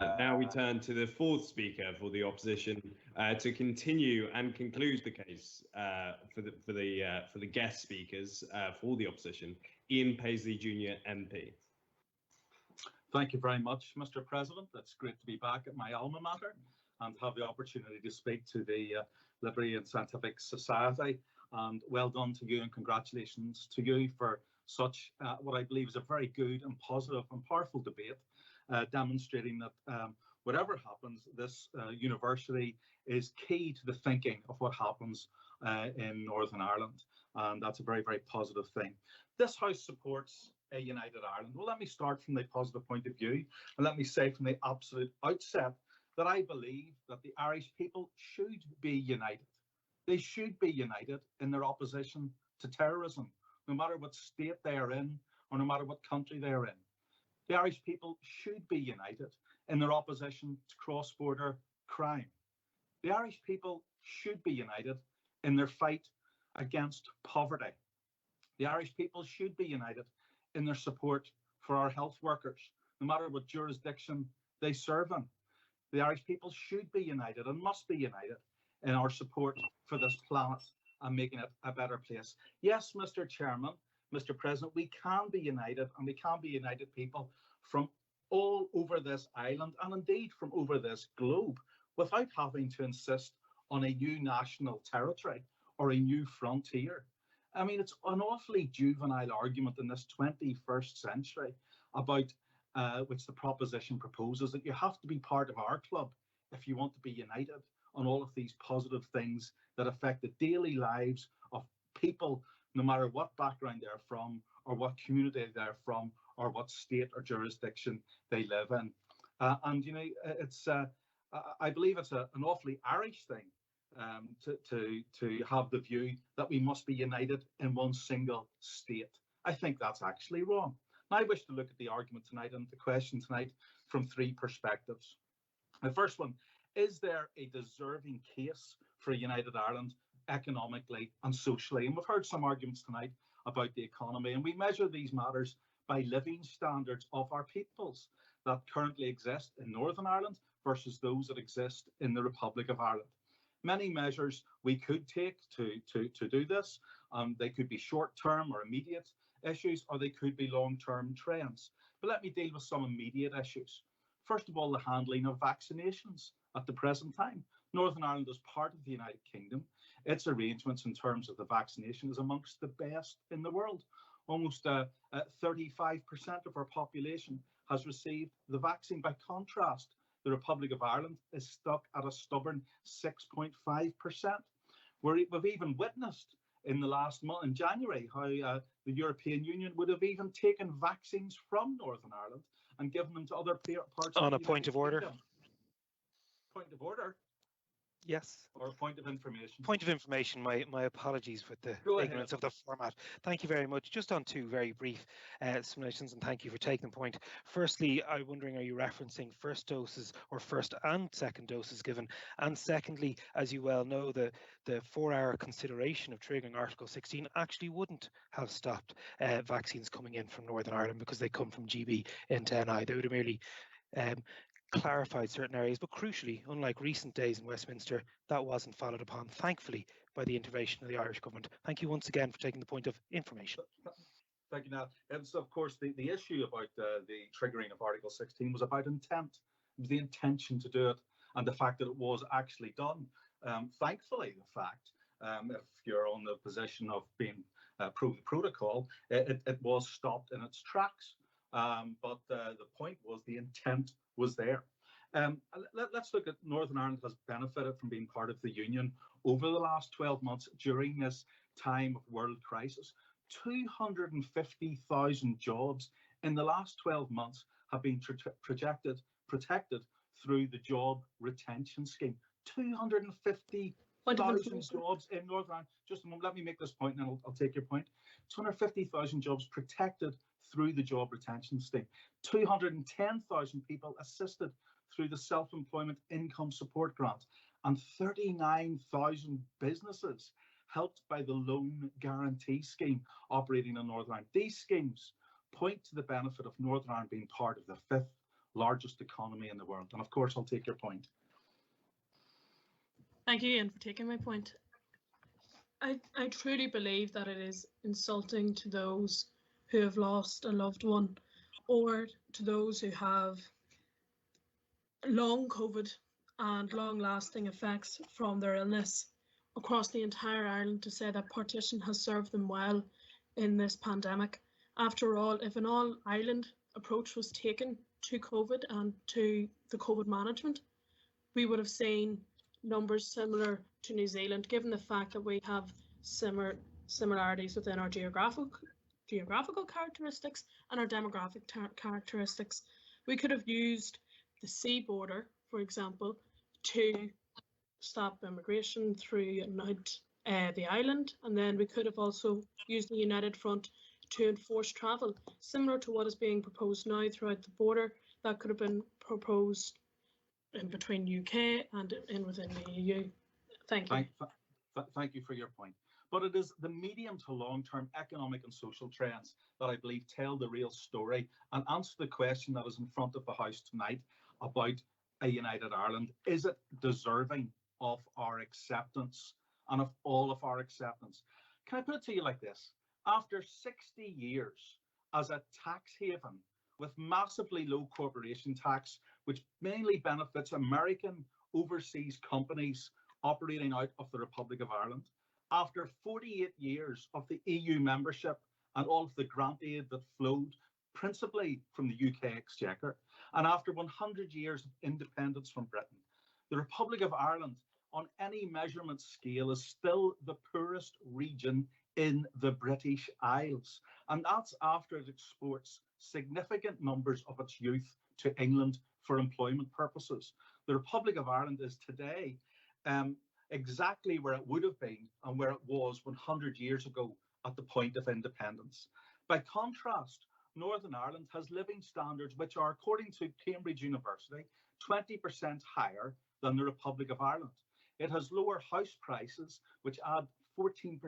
Now we turn to the fourth speaker for the opposition to continue and conclude the case for the guest speakers for the opposition. Ian Paisley Jr. MP. Thank you very much, Mr. President. It's great to be back at my alma mater and have the opportunity to speak to the Literary and Scientific Society. And well done to you and congratulations to you for such what I believe is a very good and positive and powerful debate, demonstrating that whatever happens, this university is key to the thinking of what happens in Northern Ireland. And that's a very, very positive thing. This House supports a united Ireland. Well, let me start from the positive point of view, and let me say from the absolute outset that I believe that the Irish people should be united. They should be united in their opposition to terrorism, no matter what state they are in or no matter what country they are in. The Irish people should be united in their opposition to cross-border crime. The Irish people should be united in their fight against poverty. The Irish people should be united in their support for our health workers, no matter what jurisdiction they serve in. The Irish people should be united and must be united in our support for this planet and making it a better place. Yes, Mr. Chairman, Mr. President, we can be united, and we can be united people from all over this island and indeed from over this globe without having to insist on a new national territory or a new frontier. I mean, it's an awfully juvenile argument in this 21st century about which the proposition proposes that you have to be part of our club if you want to be united on all of these positive things that affect the daily lives of people, no matter what background they're from or what community they're from or what state or jurisdiction they live in. And, you know, it's I believe it's an awfully Irish thing to have the view that we must be united in one single state. I think that's actually wrong. And I wish to look at the argument tonight and the question tonight from three perspectives. The first one, is there a deserving case for a united Ireland economically and socially? And we've heard some arguments tonight about the economy, and we measure these matters by living standards of our peoples that currently exist in Northern Ireland versus those that exist in the Republic of Ireland. Many measures we could take to do this. They could be short-term or immediate issues, or they could be long-term trends. But let me deal with some immediate issues. First of all, the handling of vaccinations at the present time. Northern Ireland is part of the United Kingdom. Its arrangements in terms of the vaccination is amongst the best in the world. Almost 35% of our population has received the vaccine. By contrast, the Republic of Ireland is stuck at a stubborn 6.5%. We've even witnessed in the last month, in January, how the European Union would have even taken vaccines from Northern Ireland and given them to other parts. On a point of order. Point of order. Yes. Or a point of information. Point of information. My apologies with the ignorance of the format. Thank you very much. Just on two very brief explanations, and thank you for taking the point. Firstly, I'm wondering, are you referencing first doses or first and second doses given? And secondly, as you well know, the 4-hour consideration of triggering Article 16 actually wouldn't have stopped vaccines coming in from Northern Ireland because they come from GB into NI. They would have merely clarified certain areas, but crucially, unlike recent days in Westminster, that wasn't followed upon, thankfully, by the intervention of the Irish government. Thank you once again for taking the point of information. Thank you, Niall. And so, of course, the issue about the triggering of Article 16 was about intent. It was the intention to do it and the fact that it was actually done. Thankfully, the fact, if you're on the position of being pro the protocol, it was stopped in its tracks. But the point was the intent was there. Let's look at Northern Ireland has benefited from being part of the Union over the last 12 months during this time of world crisis. 250,000 jobs in the last 12 months have been protected through the job retention scheme. 250,000 jobs in Northern Ireland. Just a moment, let me make this point and then I'll take your point. 250,000 jobs protected through the job retention scheme. 210,000 people assisted through the self-employment income support grant, and 39,000 businesses helped by the loan guarantee scheme operating in Northern Ireland. These schemes point to the benefit of Northern Ireland being part of the 5th largest economy in the world. And of course, I'll take your point. Thank you, Ian, for taking my point. I truly believe that it is insulting to those who have lost a loved one, or to those who have long COVID and long-lasting effects from their illness across the entire Ireland, to say that partition has served them well in this pandemic. After all, if an all-Ireland approach was taken to COVID and to the COVID management, we would have seen numbers similar to New Zealand, given the fact that we have similarities within our geographical characteristics and our demographic characteristics. We could have used the sea border, for example, to stop immigration through and out the island, and then we could have also used the United Front to enforce travel, similar to what is being proposed now throughout the border. That could have been proposed in between UK and within the EU. Thank you. Thank you for your point. But it is the medium to long-term economic and social trends that I believe tell the real story and answer the question that is in front of the House tonight about a united Ireland. Is it deserving of our acceptance and of all of our acceptance? Can I put it to you like this? After 60 years as a tax haven with massively low corporation tax, which mainly benefits American overseas companies operating out of the Republic of Ireland, after 48 years of the EU membership and all of the grant aid that flowed principally from the UK Exchequer, and after 100 years of independence from Britain, the Republic of Ireland, on any measurement scale, is still the poorest region in the British Isles. And that's after it exports significant numbers of its youth to England for employment purposes. The Republic of Ireland is today exactly where it would have been and where it was 100 years ago at the point of independence. By contrast, Northern Ireland has living standards which are, according to Cambridge University, 20% higher than the Republic of Ireland. It has lower house prices, which add 14%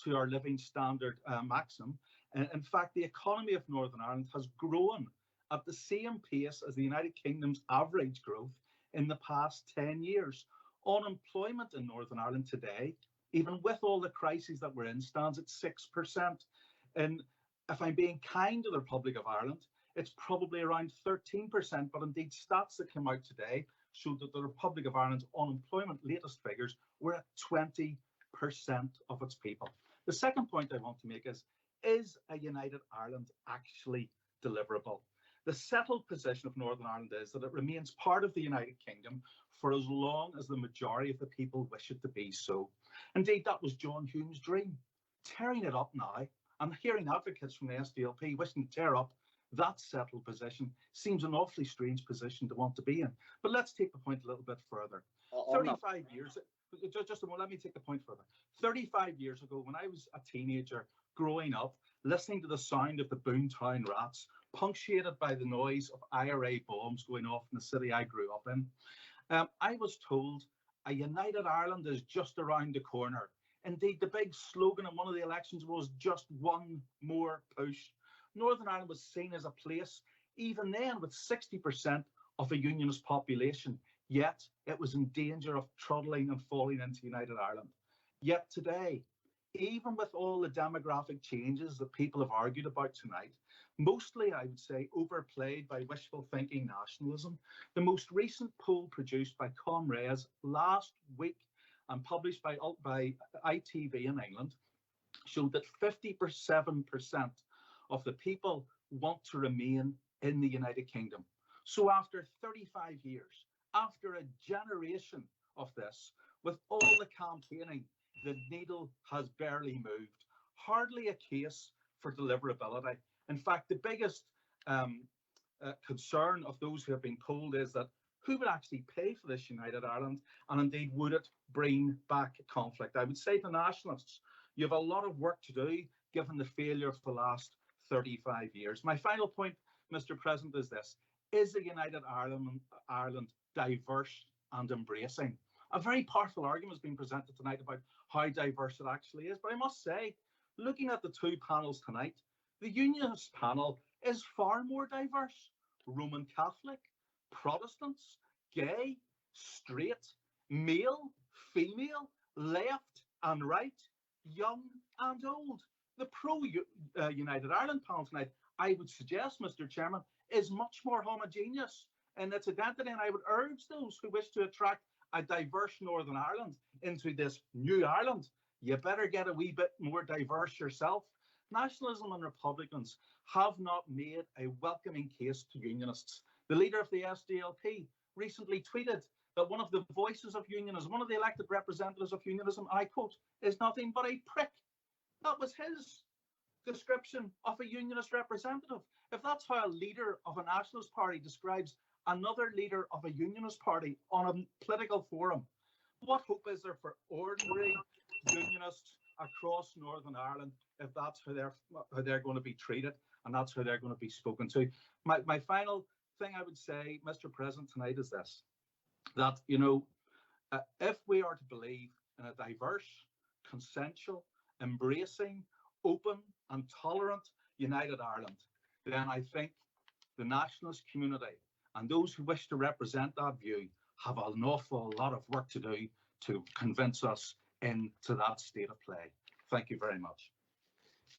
to our living standard maximum. And in fact, the economy of Northern Ireland has grown at the same pace as the United Kingdom's average growth in the past 10 years. Unemployment in Northern Ireland today, even with all the crises that we're in, stands at 6%. And if I'm being kind to the Republic of Ireland, it's probably around 13%, but indeed stats that came out today showed that the Republic of Ireland's unemployment latest figures were at 20% of its people. The second point I want to make is a united Ireland actually deliverable? The settled position of Northern Ireland is that it remains part of the United Kingdom for as long as the majority of the people wish it to be so. Indeed, that was John Hume's dream. Tearing it up now, and hearing advocates from the SDLP wishing to tear up that settled position seems an awfully strange position to want to be in. But let's take the point a little bit further. 35 years, just a moment, let me take the point further. 35 years ago, when I was a teenager growing up, listening to the sound of the Boomtown Rats, punctuated by the noise of IRA bombs going off in the city I grew up in, I was told a united Ireland is just around the corner. Indeed, the big slogan in one of the elections was just one more push. Northern Ireland was seen as a place, even then, with 60% of a unionist population, yet it was in danger of trundling and falling into United Ireland. Yet today, even with all the demographic changes that people have argued about tonight, mostly, I would say, overplayed by wishful thinking nationalism, the most recent poll produced by Comrades last week and published by ITV in England showed that 57% of the people want to remain in the United Kingdom. So after 35 years, after a generation of this, with all the campaigning, the needle has barely moved. Hardly a case for deliverability. In fact, the biggest concern of those who have been polled is that who would actually pay for this United Ireland, and indeed would it bring back conflict? I would say to nationalists, you have a lot of work to do given the failure of the last 35 years. My final point, Mr. President, is this: is a United Ireland diverse and embracing? A very powerful argument has been presented tonight about how diverse it actually is. But I must say, looking at the two panels tonight, the Unionist panel is far more diverse. Roman Catholic, Protestants, gay, straight, male, female, left and right, young and old. The pro-United Ireland panel tonight, I would suggest, Mr. Chairman, is much more homogeneous in its identity, and I would urge those who wish to attract a diverse Northern Ireland into this new Ireland, you better get a wee bit more diverse yourself. Nationalism and Republicans have not made a welcoming case to unionists. The leader of the SDLP recently tweeted that one of the voices of unionism, one of the elected representatives of unionism, I quote, is nothing but a prick. That was his description of a unionist representative. If that's how a leader of a nationalist party describes another leader of a unionist party on a political forum, what hope is there for ordinary unionists across Northern Ireland if that's how they're going to be treated and that's how they're going to be spoken to? My final thing I would say, Mr. President, tonight is this, that, you know, if we are to believe in a diverse, consensual, embracing, open and tolerant United Ireland, then I think the nationalist community and those who wish to represent that view have an awful lot of work to do to convince us into that state of play. Thank you very much.